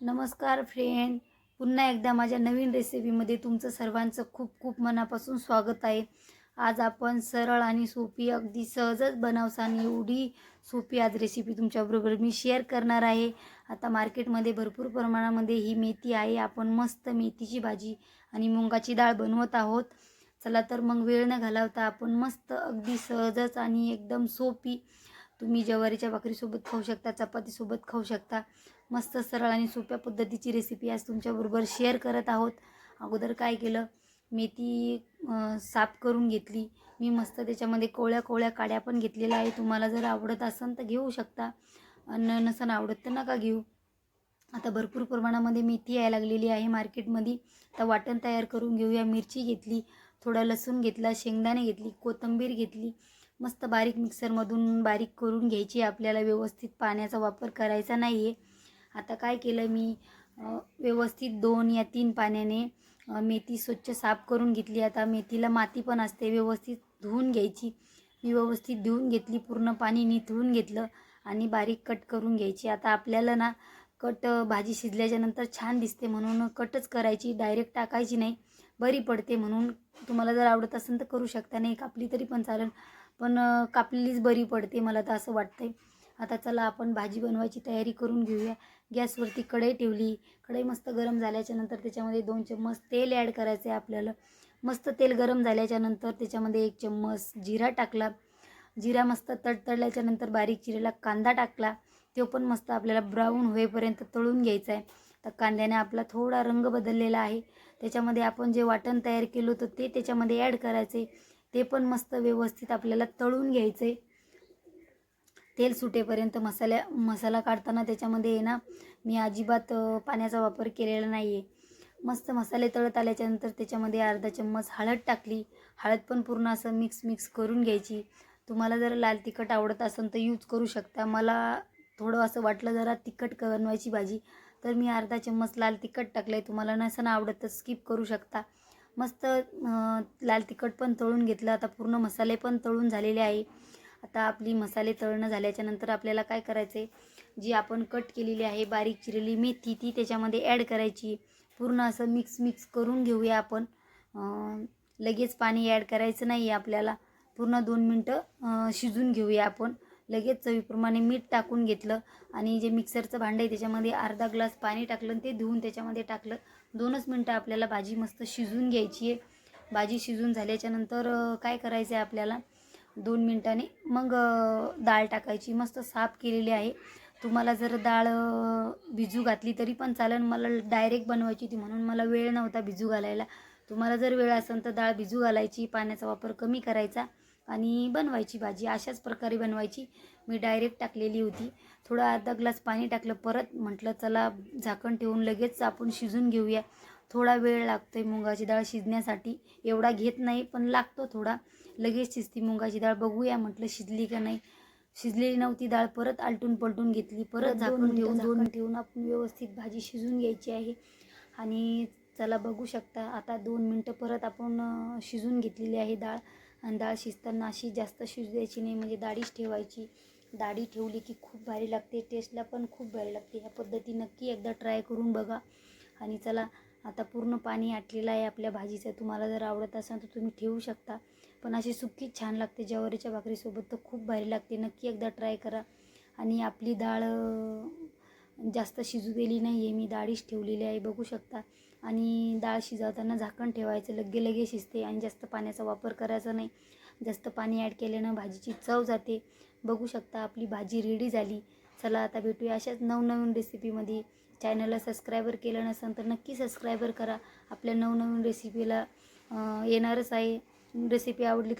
नमस्कार फ्रेंड, पुन्हा एकदा माझ्या नवीन रेसिपीमध्ये तुमचं सर्वांचं खूप खूप मनापासून स्वागत आहे. आज आपण सरळ आणि सोपी अगदी सहजच बनवसान एवढी सोपी आज रेसिपी तुमच्याबरोबर मी शेअर करणार आहे. आता मार्केटमध्ये भरपूर प्रमाणामध्ये ही मेथी आहे. आपण मस्त मेथीची भाजी आणि मुगाची डाळ बनवत आहोत. चला तर मग वेळ न घालवता आपण मस्त अगदी सहजच आणि एकदम सोपी, तुम्ही ज्वारीच्या भाकरीसोबत खाऊ शकता, चपातीसोबत खाऊ शकता, मस्त सरळ आणि सोप्या पद्धतीची रेसिपी आज तुमच्याबरोबर शेअर करत आहोत. अगोदर काय केलं, मेथी साफ करून घेतली मी मस्त. त्याच्यामध्ये कोवळ्या कोवळ्या काड्या पण घेतलेल्या आहे. तुम्हाला जर आवडत असेल तर घेऊ शकता, आणि नसेल आवडत तर नका घेऊ. आता भरपूर प्रमाणामध्ये मेथी यायला लागलेली आहे मार्केटमध्ये. आता वाटण तयार करून घेऊया. मिरची घेतली, थोडा लसूण घेतला, शेंगदाणे घेतली, कोथिंबीर घेतली. मस्त बारीक मिक्सरमधून बारीक करून घ्यायची. आपल्याला व्यवस्थित पाण्याचा वापर करायचा नाही आहे. आता काय केलं मी, व्यवस्थित 2 या 3 पाण्याने मेथी स्वच्छ साफ करून घेतली. आता मेथीला माती पण असते, व्यवस्थित धुवून घ्यायची. मी व्यवस्थित धुवून घेतली, पूर्ण पाणी निथळून घेतलं आणि बारीक कट करून घ्यायची. आता आपल्याला ना कट भाजी शिजल्याच्या नंतर छान दिसते म्हणून कटच करायची, डायरेक्ट टाकायची नाही, बरी पडते म्हणून. तुम्हाला जर आवडत असेल तर करू शकता, नाही कापली तरी पण चालेल, पण कापलेलीच बरी पडते, मला तर असं वाटतंय. आता चला आपण भाजी बनवायची तयारी करून घेऊया. गॅसवरती कढई ठेवली. कढई मस्त गरम झाल्याच्या नंतर त्याच्यामध्ये 2 चम्मच तेल ॲड करायचं आहे आपल्याला. मस्त तेल गरम झाल्याच्या नंतर त्याच्यामध्ये 1 चम्मच जिरा टाकला. जिरा मस्त तडतडल्याच्या नंतर बारीक चिरलेला कांदा टाकला. तो पण मस्त आपल्याला ब्राऊन होईपर्यंत तळून घ्यायचा आहे. तर कांद्याने आपला थोडा रंग बदललेला आहे. त्याच्यामध्ये आपण जे वाटण तयार केलं होतं ते त्याच्यामध्ये ॲड करायचे. ते पण मस्त व्यवस्थित आपल्याला तळून घ्यायचे. तेल सुटेपर्यंत मसाला काढताना त्याच्यामध्ये आहे ना, मी अजिबात पाण्याचा वापर केलेला नाही आहे. मस्त मसाले तळत आल्याच्यानंतर त्याच्यामध्ये अर्धा चम्मच हळद टाकली. हळद पण पूर्ण असं मिक्स करून घ्यायची. तुम्हाला जर लाल तिखट आवडत असेल तर यूज करू शकता. मला थोडं असं वाटलं जरा तिखट बनवायची भाजी, तर मी अर्धा चम्मच लाल तिखट टाकलं आहे. तुम्हाला नसेल आवडत तर स्किप करू शकता. मस्त लाल तिखट पण तळून घेतलं. आता पूर्ण मसाले पण तळून झालेले आहे. आता आपली मसाले तळणं झाल्याच्या नंतर आपल्याला काय करायचं आहे, जी आपण कट केलेली आहे बारीक चिरलेली मेथी ती त्याच्यामध्ये ॲड करायची. पूर्ण असं मिक्स करून घेऊया आपण. लगेच पाणी ॲड करायचं नाही आहे आपल्याला. पूर्ण 2 मिनटं शिजून घेऊया आपण. लगेच चवीप्रमाणे मीठ टाकून घेतलं आणि जे मिक्सरचं भांडं आहे त्याच्यामध्ये अर्धा ग्लास पाणी टाकलं आणि ते धुवून त्याच्यामध्ये टाकलं. 2च मिनटं आपल्याला भाजी मस्त शिजून घ्यायची आहे. भाजी शिजून झाल्याच्या नंतर काय करायचं आहे आपल्याला, 2 मिनटांनी मग डाळ टाकायची. मस्त साफ केलेली आहे. तुम्हाला जर डाळ भिजू घातली तरी पण चालेल. मला डायरेक्ट बनवायची होती म्हणून मला वेळ नव्हता भिजू घालायला. तुम्हाला जर वेळ असेल तर डाळ भिजू घालायची, पाण्याचा वापर कमी करायचा आणि बनवायची भाजी. अशाच प्रकारे बनवायची. मी डायरेक्ट टाकलेली होती. थोडं अर्धा ग्लास पाणी टाकलं. परत म्हटलं चला झाकण ठेवून लगेच आपण शिजून घेऊया. थोडा वेळ लागतो आहे मुगाची डाळ शिजण्यासाठी. एवढा घेत नाही पण लागतो थोडा. लगेच शिजती मुगाची डाळ. बघूया म्हटलं शिजली का नाही. शिजलेली नव्हती डाळ. परत आलटून पलटून घेतली. परत झाकण ठेवून आपण व्यवस्थित भाजी शिजून घ्यायची आहे. आणि चला बघू शकता आता 2 मिनटं परत आपण शिजून घेतलेली आहे डाळ. आणि डाळ शिजताना अशी जास्त शिजू द्यायची नाही, म्हणजे डाळीच ठेवायची. डाळी ठेवली की खूप भारी लागते, टेस्टला पण खूप भारी लागते. ह्या पद्धती नक्की एकदा ट्राय करून बघा. आणि चला आता पूर्ण पाणी आटलेलं आहे आपल्या भाजीचं. तुम्हाला जर आवडत असेल तर तुम्ही ठेवू शकता, पण अशी सुक्कीच छान लागते. ज्वारीच्या भाकरीसोबत तर खूप भारी लागते. नक्की एकदा ट्राय करा. आणि आपली डाळ जास्त शिजू दिली नाही आहे, मी डाळीच ठेवलेली आहे बघू शकता. आणि डाळ शिजवताना झाकण ठेवायचं, लगे शिजते. आणि जास्त पाण्याचा वापर करायचा नाही. जास्त पाणी ॲड केल्यानं भाजीची चव जाते. बघू शकता आपली भाजी रेडी झाली. चला आता भेटूया अशाच नवनवीन रेसिपीमध्ये. चॅनलला सबस्क्रायबर केलं नसेल तर नक्की सबस्क्रायबर करा. आपल्या नवनवीन रेसिपीला येणारच आहे. रेसिपी आवडली